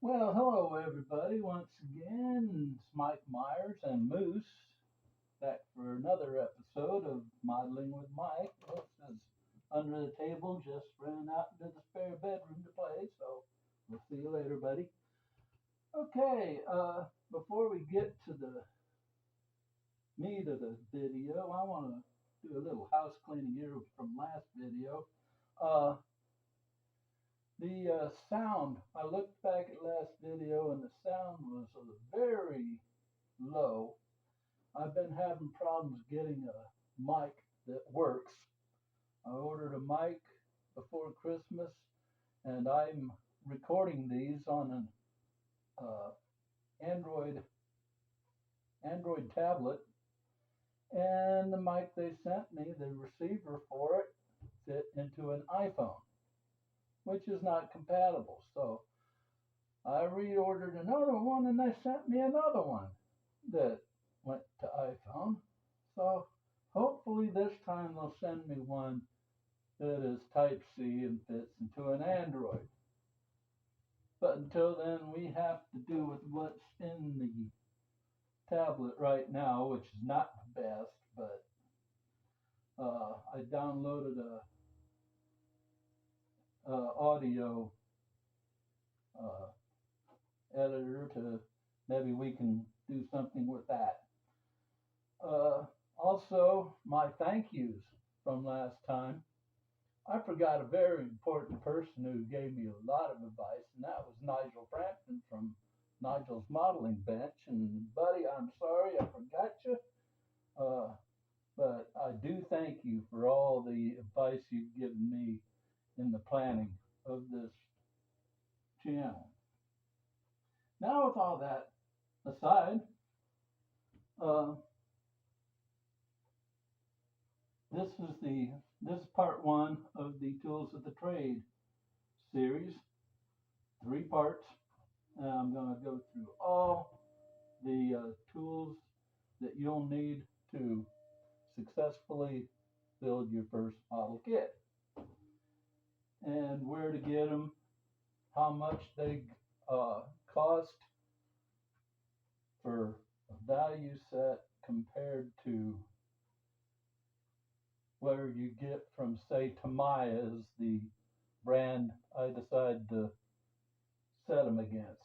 Well, hello everybody. Once again, it's Mike Myers and Moose back for another episode of Modeling with Mike. This is under the table, just ran out into the spare bedroom to play, so we'll see you later, buddy. Okay, before we get to the meat of the video, I want to do a little house cleaning here from last video. Uh, the sound, I looked back at last video and the sound was very low. I've been having problems getting a mic that works. I ordered a mic before Christmas, and I'm recording these on an Android tablet. And the mic they sent me, the receiver for it, fit into an iPhone, which is not compatible. So I reordered another one, and they sent me another one that went to iPhone. So hopefully this time they'll send me one that is Type C and fits into an Android. But until then, we have to do with what's in the tablet right now, which is not the best, but I downloaded a audio uh, editor to maybe we can do something with that. Uh, Also, my thank yous from last time. I forgot a very important person who gave me a lot of advice, and that was Nigel Frampton from Nigel's Modeling Bench. And buddy, I'm sorry I forgot you, uh, but I do thank you for all the advice you've given me in the planning of this channel. Now, with all that aside, uh, this is part one of the Tools of the Trade series, 3 parts. I'm going to go through all the tools that you'll need to successfully build your first model kit and where to get them, how much they cost for a value set compared to where you get from, say, Tamiya is the brand I decide to set them against.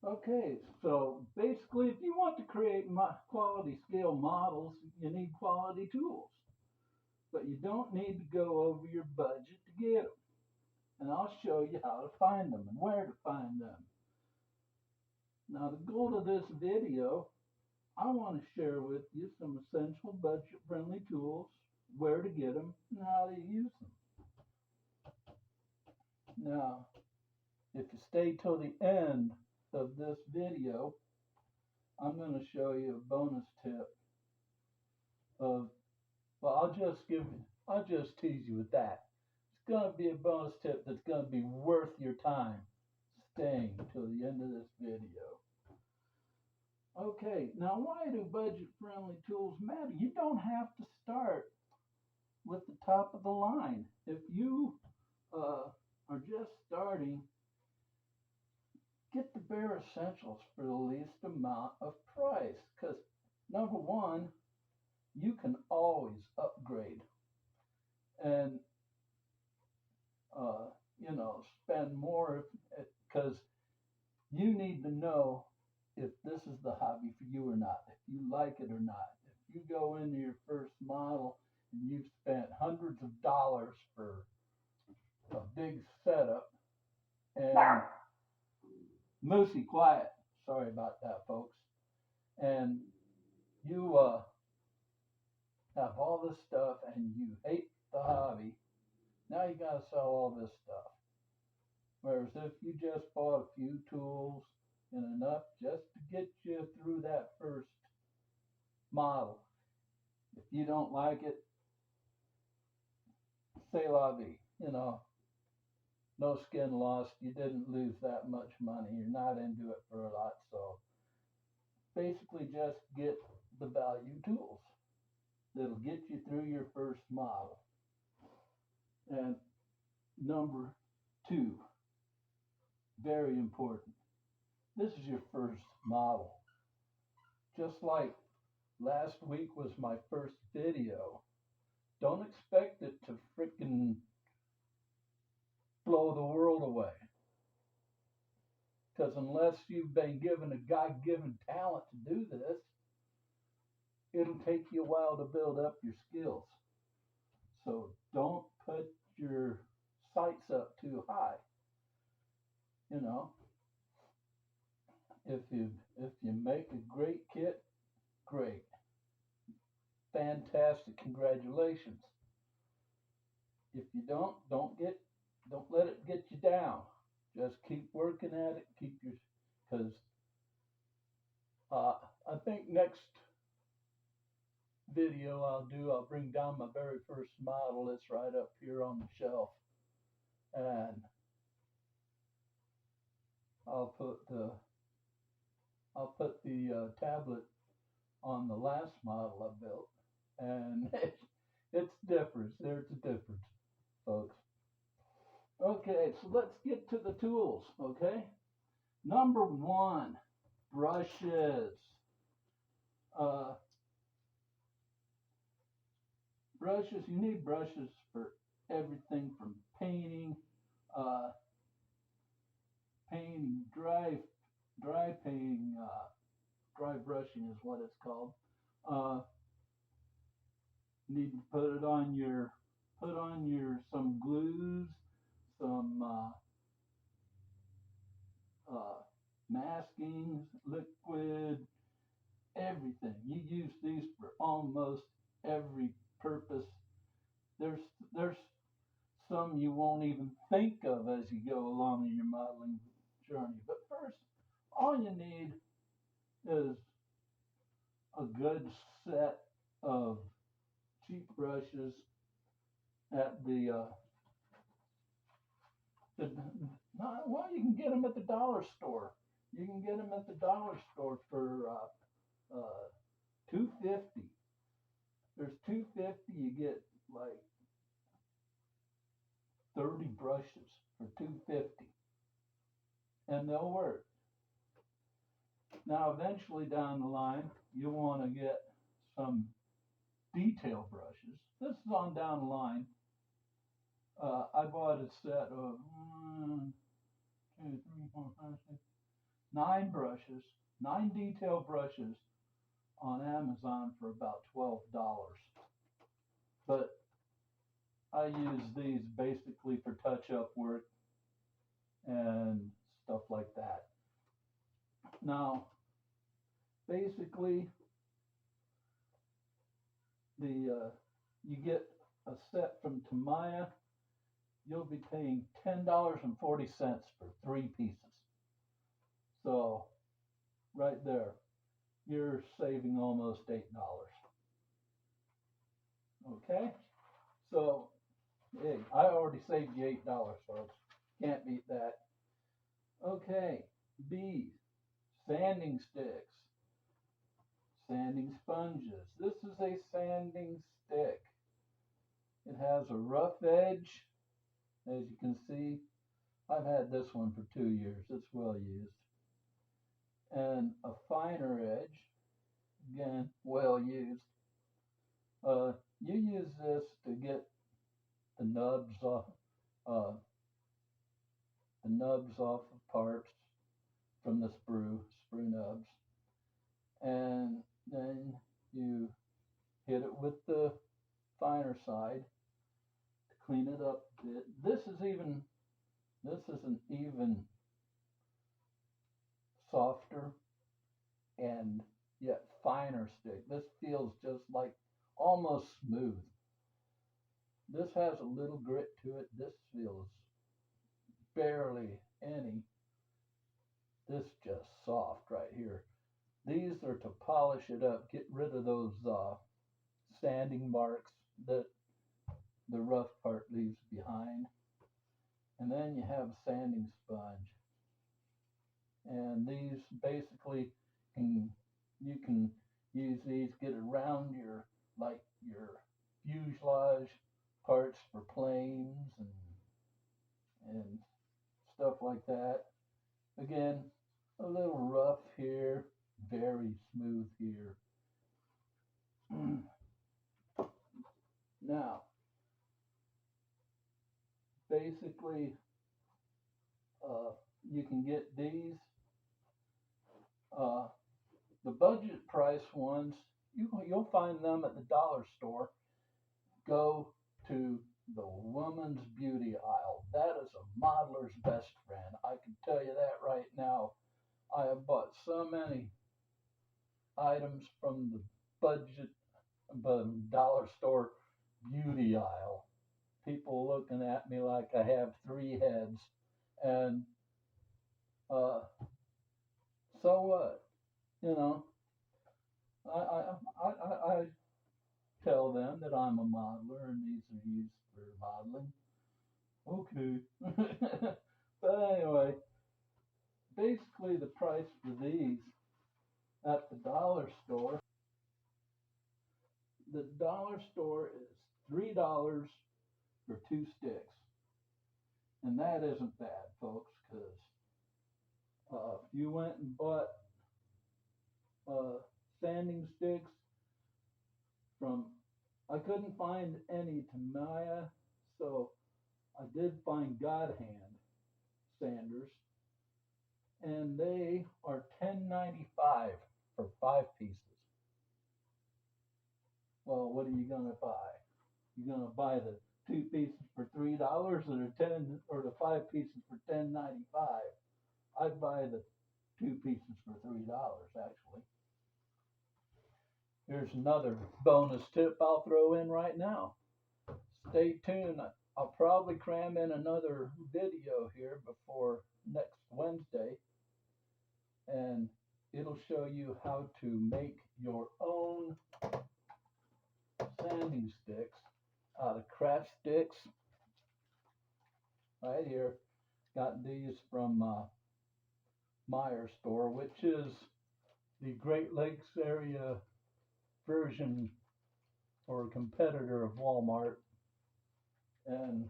Okay, so basically, if you want to create quality scale models, you need quality tools. But you don't need to go over your budget to get them. And I'll show you how to find them and where to find them. Now, the goal of this video, I want to share with you some essential budget-friendly tools, where to get them, and how to use them. Now, if you stay till the end of this video, I'm going to show you a bonus tip of, well, I'll just tease you with that. It's going to be a bonus tip that's going to be worth your time staying till the end of this video. Okay, now why do budget-friendly tools matter? You don't have to start with the top of the line. If you are just starting, get the bare essentials for the least amount of price. Because number one, you can always upgrade and spend more because you need to know if this is the hobby for you or not, if you like it or not. If you go into your first model and you've spent hundreds of dollars for a big setup and Moosey, quiet. Sorry about that, folks. And you have all this stuff and you hate the hobby. Now you got to sell all this stuff. Whereas if you just bought a few tools and enough just to get you through that first model, if you don't like it, say la vie. No skin lost. You didn't lose that much money. You're not into it for a lot. So basically just get the value tools that'll get you through your first model. And number two, very important. This is your first model. Just like last week was my first video. Don't expect it to freaking blow the world away. Because unless you've been given a God-given talent to do this, it'll take you a while to build up your skills. So don't put your sights up too high. You know, if you make a great kit, great, fantastic, congratulations. If you don't let it get you down. Just keep working at it. Because I think next video I'll bring down my very first model. It's right up here on the shelf, and I'll put the tablet on the last model I built, and it's different. There's a difference, folks. Okay, so let's get to the tools. Okay, number one, brushes. Brushes. You need brushes for everything from painting, uh, dry painting, dry brushing is what it's called. Uh, Need to put on your some glues, some masking, liquid, everything. You use these for almost every purpose. There's some you won't even think of as you go along in your modeling journey. But first, all you need is a good set of cheap brushes at well, you can get them at the dollar store. You can get them at the dollar store for $2.50. There's $2.50. You get like 30 brushes for $2.50, and they'll work. Now, eventually down the line, you want to get some detail brushes. This is on down the line. I bought a set of 9 brushes, 9 detail brushes on Amazon for about $12. But I use these basically for touch-up work and stuff like that. Now, basically, you get a set from Tamiya. You'll be paying $10.40 for 3 pieces. So, right there, you're saving almost $8. Okay? So, hey, I already saved you $8, folks. Can't beat that. Okay, B, sanding sticks, sanding sponges. This is a sanding stick. It has a rough edge, as you can see. I've had this one for 2 years. It's well used. And a finer edge, again, well used. You use this to get the nubs off of parts from the sprue nubs, and then you hit it with the finer side to clean it up a bit. This is an even softer and yet finer stick. This feels just like almost smooth. This has a little grit to it. This feels barely any. This just soft right here. These are to polish it up, get rid of those sanding marks that the rough part leaves behind. And then you have a sanding sponge. And these basically you can use these, get around your fuselage parts for planes and stuff like that. Again, a little rough here, very smooth here. Now, basically, uh, you can get these. Uh, the budget price ones, you'll find them at the dollar store. Go to the woman's beauty aisle. That is a modeler's best friend. I can tell you that right now. I have bought so many items from the budget, dollar store beauty aisle. People looking at me like I have three heads. And uh, so what? You know, I tell them that I'm a modeler and these are used for modeling. Okay. But anyway, basically the price for these at the dollar store is $3 for two sticks. And that isn't bad, folks, because if you went and bought sanding sticks from, I couldn't find any Tamiya, so I did find God Hand sanders, and they are $10.95 for 5 pieces. Well, what are you gonna buy? You're gonna buy the 2 pieces for $3 or the 5 pieces for $10.95. I'd buy the 2 pieces for $3 actually. Here's another bonus tip I'll throw in right now. Stay tuned. I'll probably cram in another video here before next Wednesday, and it'll show you how to make your own sanding sticks out of craft sticks. Right here, got these from Meyer store, which is the Great Lakes area version or competitor of Walmart and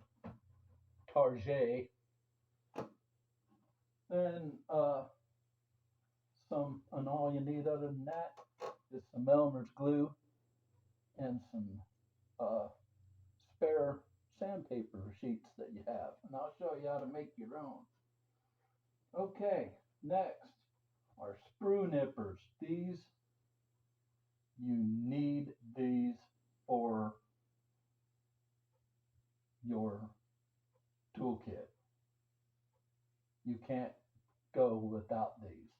Target. And and all you need other than that is some Elmer's glue and some uh, spare sandpaper sheets that you have. And I'll show you how to make your own. Okay, next are sprue nippers. You need these for your toolkit. You can't go without these.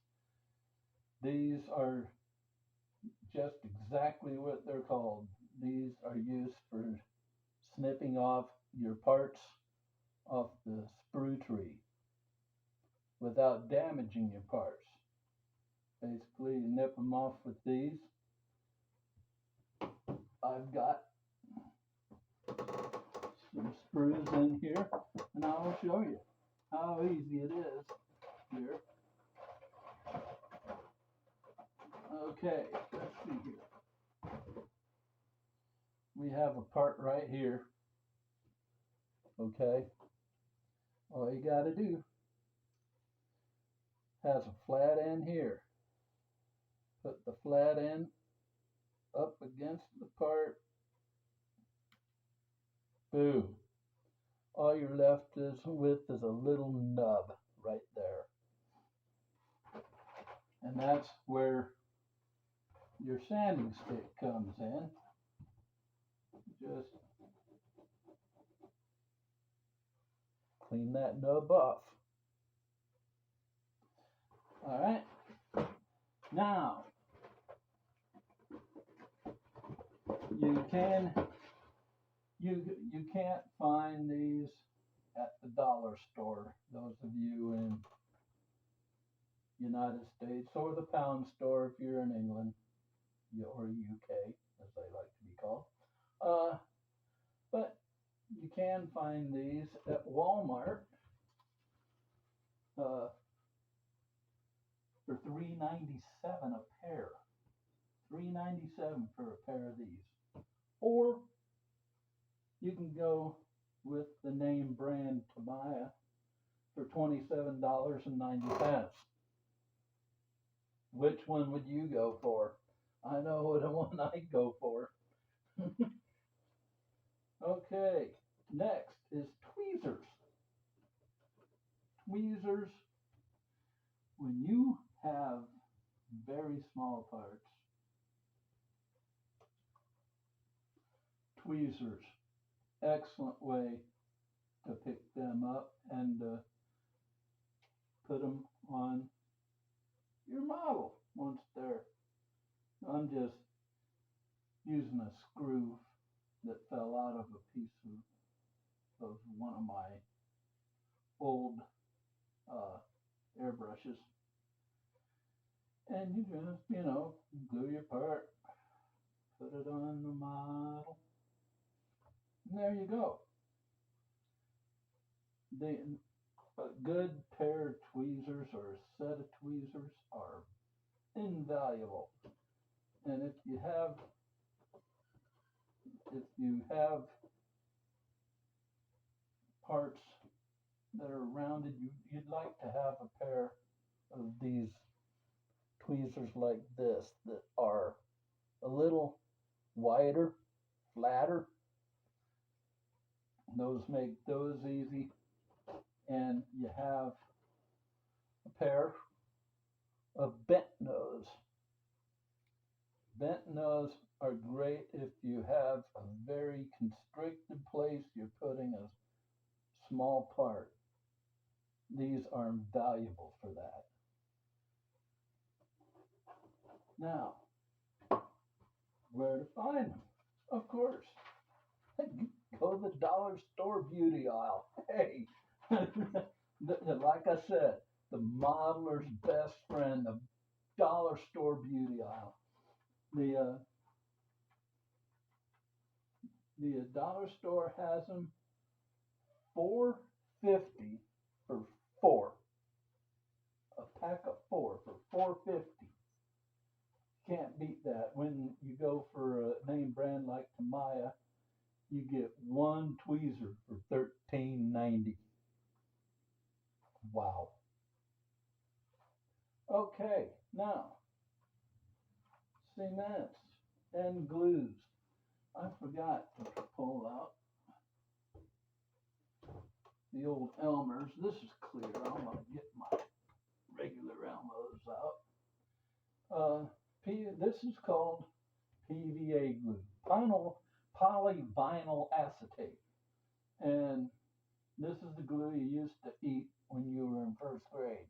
These are just exactly what they're called. These are used for snipping off your parts off the sprue tree without damaging your parts. Basically, you nip them off with these. I've got some sprues in here, and I'll show you how easy it is here. Okay, let's see here. We have a part right here. Okay, all you got to do has a flat end here. Put the flat end up against the part. Boom. All you're left with is a little nub right there. And that's where your sanding stick comes in. Just clean that nub off. All right. Now, you can't find these at the dollar store. Those of you in United States, or the pound store if you're in England or UK, as they like to be called. But you can find these at Walmart for $3.97 a pair. $3.97 for a pair of these. Or you can go with the name brand Tamiya for $27.90. Which one would you go for? I know the one I'd go for. Okay, next is tweezers. Tweezers, when you have very small parts, tweezers, excellent way to pick them up and put them on your model once they're. I'm just using a screw that fell out of a piece of one of my old airbrushes. And you just, glue your part, put it on the model, and there you go. A good pair of tweezers or a set of tweezers are invaluable. And if you have parts that are rounded, you'd like to have a pair of these tweezers like this that are a little wider, flatter. Those make those easy. And you have a pair of bent nose. Bent nose are great if you have a very constricted place you're putting a small part. These are valuable for that. Now, where to find them? Of course, go to the dollar store beauty aisle. Hey, like I said, the modeler's best friend, the dollar store beauty aisle. The dollar store has them $4.50 for four. A pack of four for $4.50. Can't beat that. When you go for a name brand like Tamiya, you get one tweezer for $13.90. Wow. Okay, now cements and glues. I forgot to pull out the old Elmer's. This is clear. I'm going to get my regular Elmer's out. This is called PVA glue, polyvinyl acetate. And this is the glue you used to eat when you were in first grade.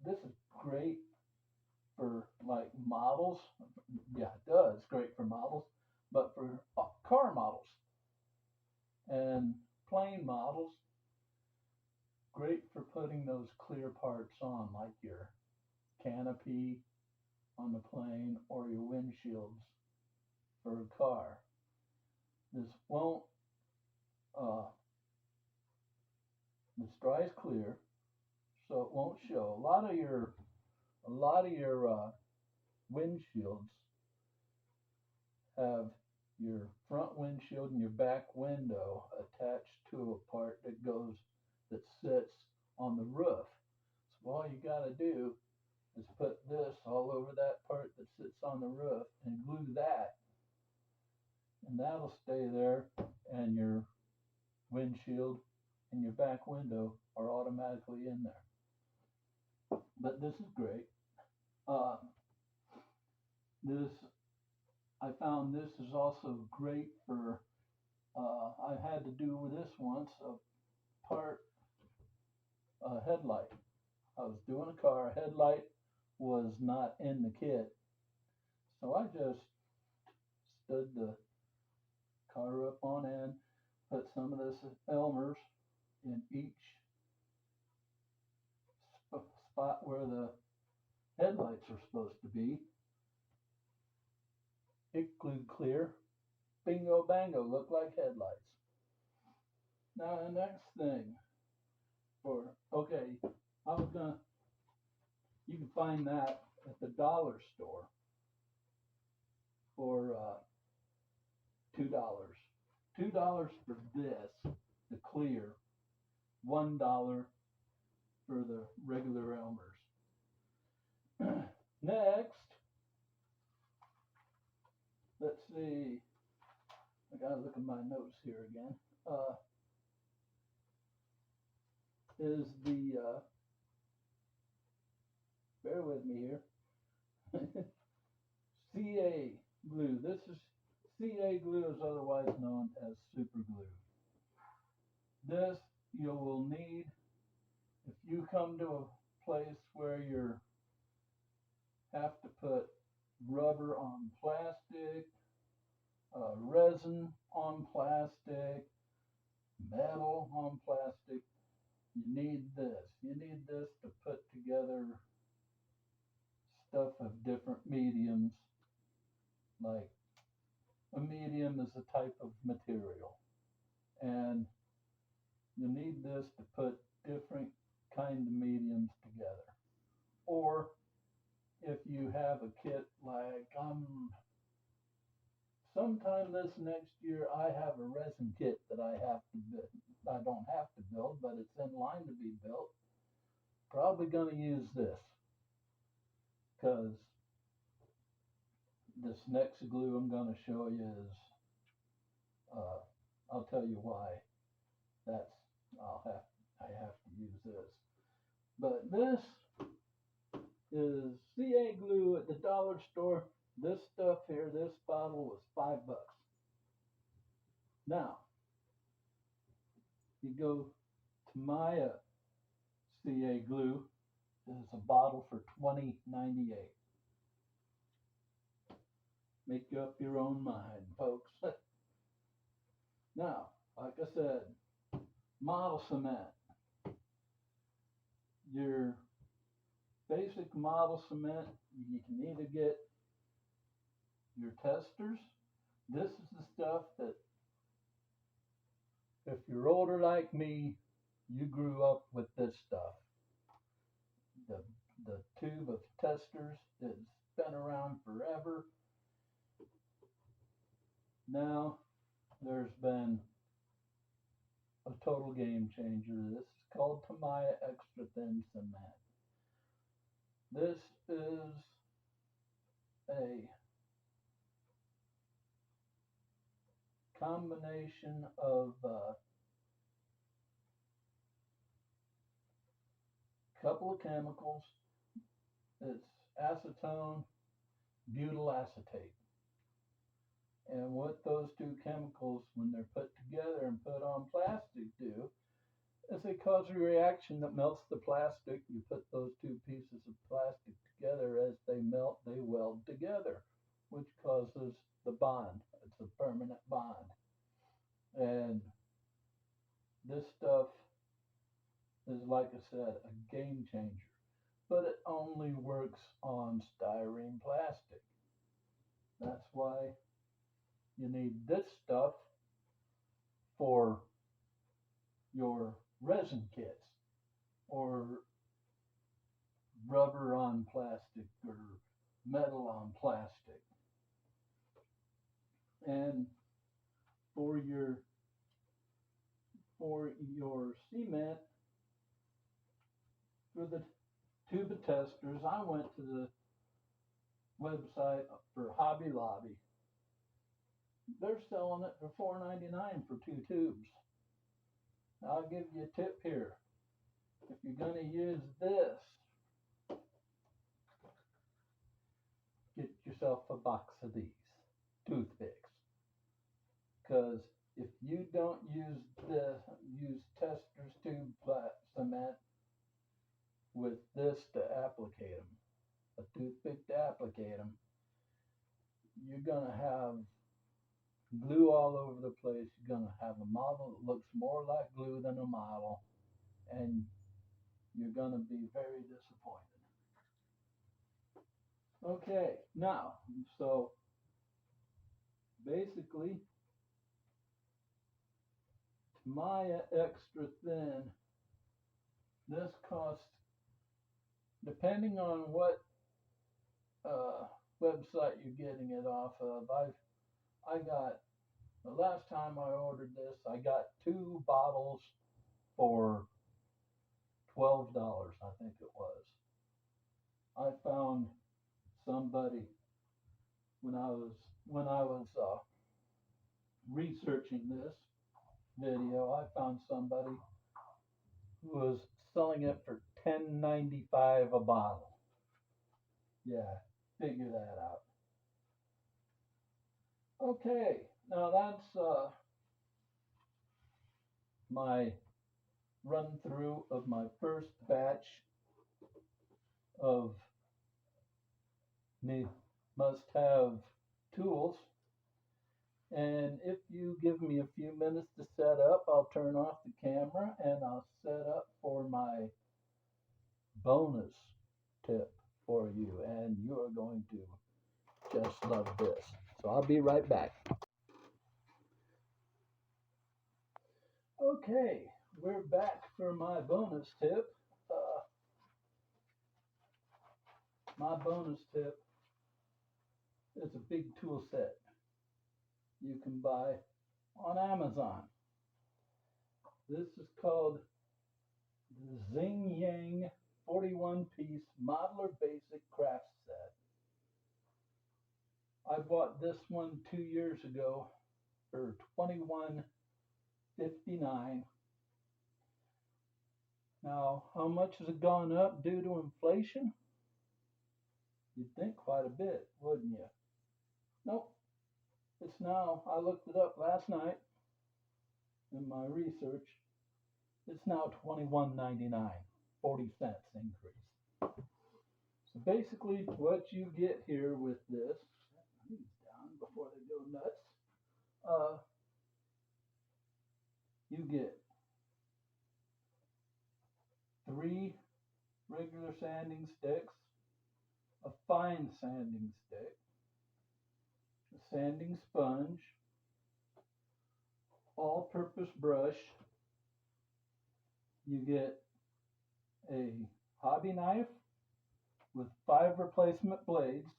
This is great for like models. Yeah, it does. Great for models, but for car models and plane models, great for putting those clear parts on, like your canopy on the plane or your windshields for a car. This won't, this dries clear, so it won't show. A lot of your windshields have your front windshield and your back window attached to a part that sits on the roof. So all you got to do is put this all over that part that sits on the roof and glue that, and that'll stay there, and your windshield and your back window are automatically in there. But this is great. I found this is also great for, I had to do with this once, a headlight. I was doing a car, a headlight was not in the kit. So I just stood the car up on end, put some of this Elmer's in each spot where the headlights are supposed to be. It glued clear. Bingo bango, look like headlights. Now the next thing you can find that at the dollar store for $2. $2 for this, the clear, $1 for the regular Elmer's. Next, let's see. I gotta look at my notes here again. Is the bear with me here. CA glue. This is CA glue is otherwise known as super glue. This you will need if you come to a place where you have to put rubber on plastic, resin on plastic, metal on plastic. You need this. You need this to put together stuff of different mediums. Like a medium is a type of material, and you need this to put different kind of mediums together. Or if you have a kit like sometime this next year, I have a resin kit that I have to build. I don't have to build, but it's in line to be built. Probably going to use this because this next glue I'm going to show you is, I'll tell you why. That's I have to use this. But this is CA glue at the dollar store. This stuff here, this bottle was $5. Now, you go to Maya CA glue. It's a bottle for $20.98. Make up your own mind, folks. Now, like I said, model cement. Your basic model cement, you can either get your testers. This is the stuff that, if you're older like me, you grew up with this stuff. The tube of testers that's been around forever. Now there's been a total game changer. This is called Tamiya Extra Thin Cement. This is a combination of a couple of chemicals. It's acetone, butyl acetate. And what those two chemicals, when they're put together and put on plastic, do is they cause a reaction that melts the plastic. You put those two pieces of plastic together. As they melt, they weld together, which causes the bond. It's a permanent bond. And this stuff is, like I said, a game changer. But it only works on styrene plastic. That's why you need this stuff for your resin kits or rubber on plastic or metal on plastic. And for your cement, for the tube of testers, I went to the website for Hobby Lobby. They're selling it for $4.99 for 2 tubes. Now, I'll give you a tip here. If you're going to use this, get yourself a box of these toothpicks. Because if you don't use testers tube cement with this to applicate them, a toothpick to applicate them, you're going to have glue all over the place. You're going to have a model that looks more like glue than a model, and you're going to be very disappointed. Okay, now, so basically, Tamiya Extra Thin, this costs, depending on what website you're getting it off of, I got, the last time I ordered this, I got 2 bottles for $12, I think it was. I found somebody when I was researching this video. I found somebody who was selling it for $10.95 a bottle. Yeah, figure that out. Okay, now that's my run through of my first batch of must-have tools. And if you give me a few minutes to set up, I'll turn off the camera and I'll set up for my bonus tip for you. And you are going to just love this. So I'll be right back. Okay, we're back for my bonus tip. My bonus tip is a big tool set you can buy on Amazon. This is called the Zing Yang 41-piece Modeler Basic Craft Set. I bought this one 2 years ago for $21.59. Now, how much has it gone up due to inflation? You'd think quite a bit, wouldn't you? Nope. It's now, I looked it up last night in my research, it's now $21.99, 40 cents increase. So basically what you get here with this, these down before they go nuts, you get 3 regular sanding sticks, a fine sanding stick, a sanding sponge, all-purpose brush. You get a hobby knife with 5 replacement blades,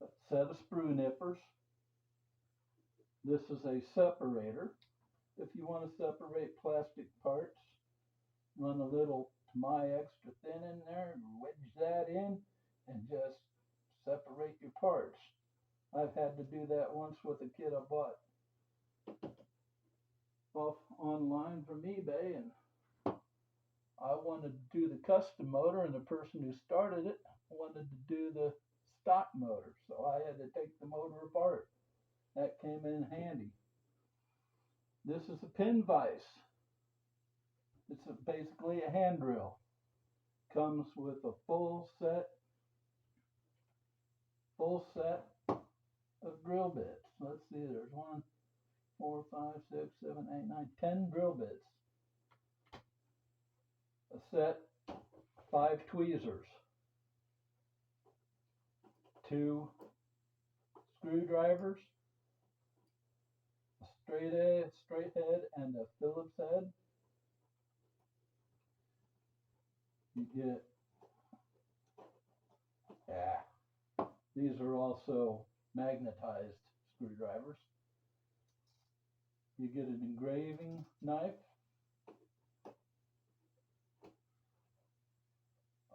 a set of sprue nippers. This is a separator. If you want to separate plastic parts, run a little Tamiya extra thin in there, wedge that in, and just separate your parts. I've had to do that once with a kit I bought off online from eBay, and I wanted to do the custom motor, and the person who started it wanted to do the stock motor, so I had to take the motor apart. That came in handy. This is a pin vise. It's basically a hand drill. Comes with a full set of drill bits. Let's see, there's 1, 4, 5, 6, 7, 8, 9, 10 drill bits. A set, 5 tweezers, 2 screwdrivers, a straight head and a Phillips head. You get, these are also magnetized screwdrivers. You get an engraving knife,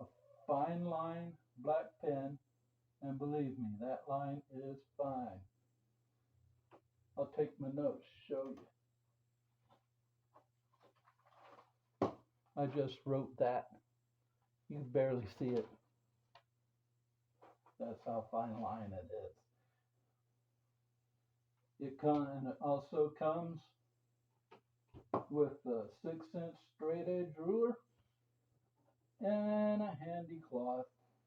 a fine line black pen, and believe me, that line is fine. I'll take my notes, show you. I just wrote that. You can barely see it. That's how fine line it is. It also comes with a 6-inch straight edge ruler and a handy cloth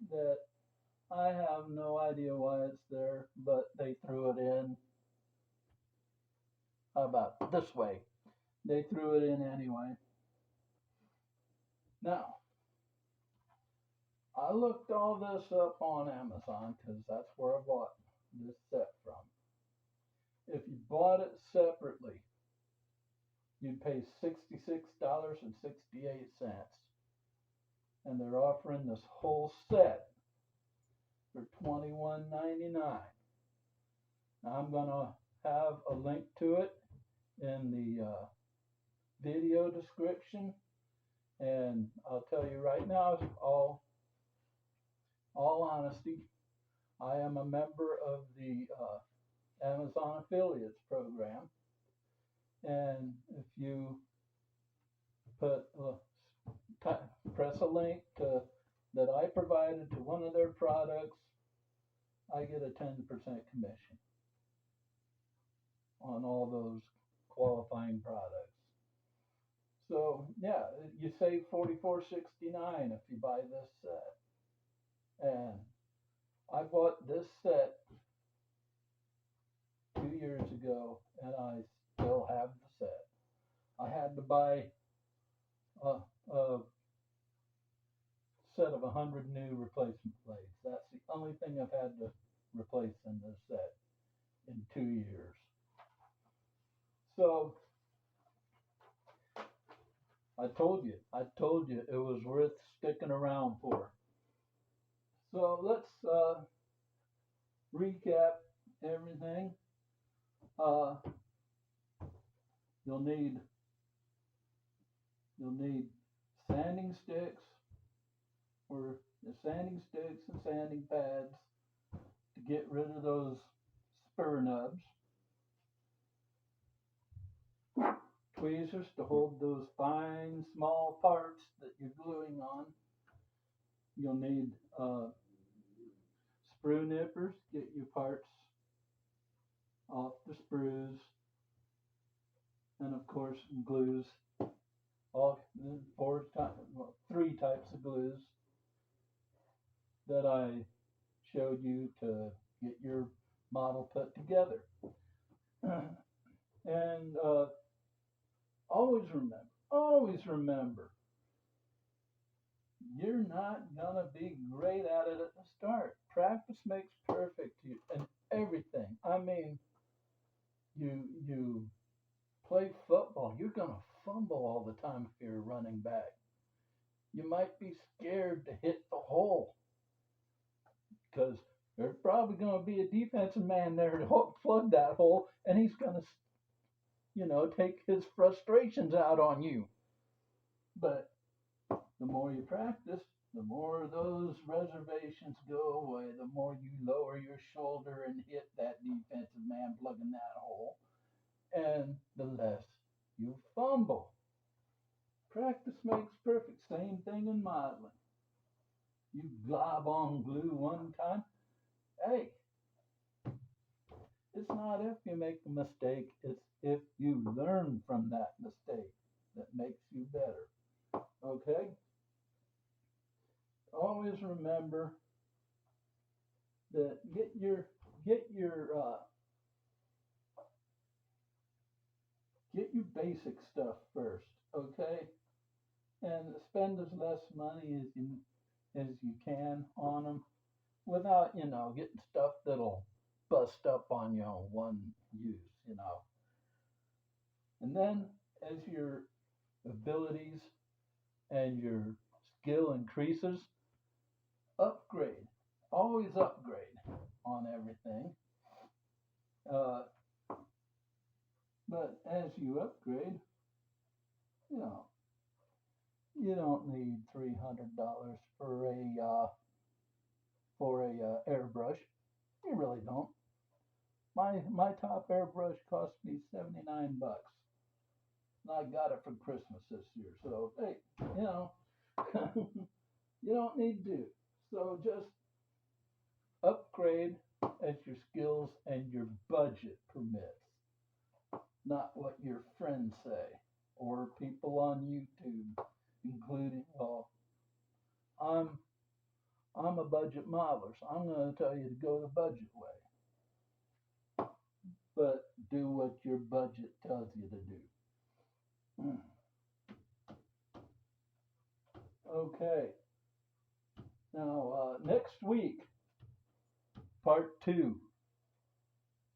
that I have no idea why it's there, but they threw it in. How about this way? They threw it in anyway. Now, I looked all this up on Amazon because that's where I bought this set from. If you bought it separately, you'd pay $66.68. And they're offering this whole set for $21.99. Now I'm going to have a link to it in the video description. And I'll tell you right now, all honesty, I am a member of the Amazon Affiliates program. And if you put press a link that I provided to one of their products, I get a 10% commission on all those qualifying products. So yeah, you save $44.69 if you buy this set. And I bought this set 2 years ago, and I still have the set. I had to buy a set of 100 new replacement blades. That's the only thing I've had to replace in this set in 2 years. So I told you it was worth sticking around for. So let's recap everything. You'll need sanding sticks, or the sanding sticks and sanding pads to get rid of those spur nubs. Tweezers to hold those fine small parts that you're gluing on. You'll need sprue nippers, get your parts off the sprues, and of course glues. Three types of glues that I showed you to get your model put together. And always remember, you're not gonna be great at it at the start. Practice makes perfect in everything. I mean, you play football, you're gonna fumble all the time if you're a running back. You might be scared to hit the hole because there's probably going to be a defensive man there to plug that hole, and he's going to, take his frustrations out on you. But the more you practice, the more those reservations go away, the more you lower your shoulder and hit that defensive man plugging that hole, and the less you fumble. Practice makes perfect. Same thing in modeling. You glob on glue one time. Hey, it's not if you make a mistake, it's if you learn from that mistake that makes you better. Okay? Always remember that get your basic stuff first, okay? And spend as less money as you can on them without, getting stuff that'll bust up on you on one use. And then as your abilities and your skill increases, upgrade. Always upgrade on everything. But as you upgrade, you don't need $300 for a airbrush. You really don't. My top airbrush cost me $79, and I got it for Christmas this year. So hey, you don't need to. So just upgrade as your skills and your budget permits, not what your friends say or people on YouTube, including, I'm a budget modeler, so I'm going to tell you to go the budget way. But do what your budget tells you to do. Okay. Now, next week, part 2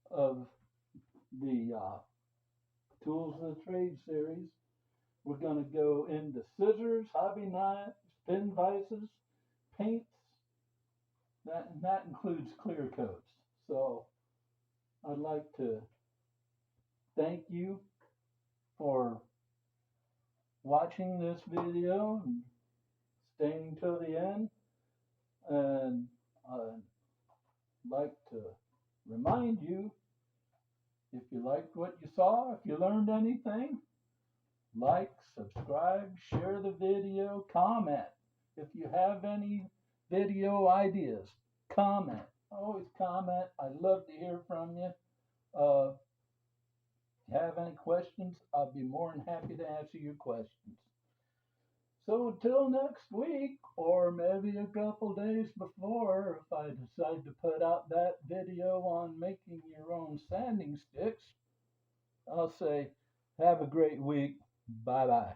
of the Tools of the Trade series. We're going to go into scissors, hobby knives, pin vices, paints. That includes clear coats. So I'd like to thank you for watching this video and staying till the end. And I'd like to remind you, if you liked what you saw, if you learned anything, like, subscribe, share the video, comment. If you have any video ideas, comment. Always comment. I'd love to hear from you. If you have any questions, I'll be more than happy to answer your questions. So until next week, or maybe a couple days before, if I decide to put out that video on making your own sanding sticks, I'll say, have a great week. Bye-bye.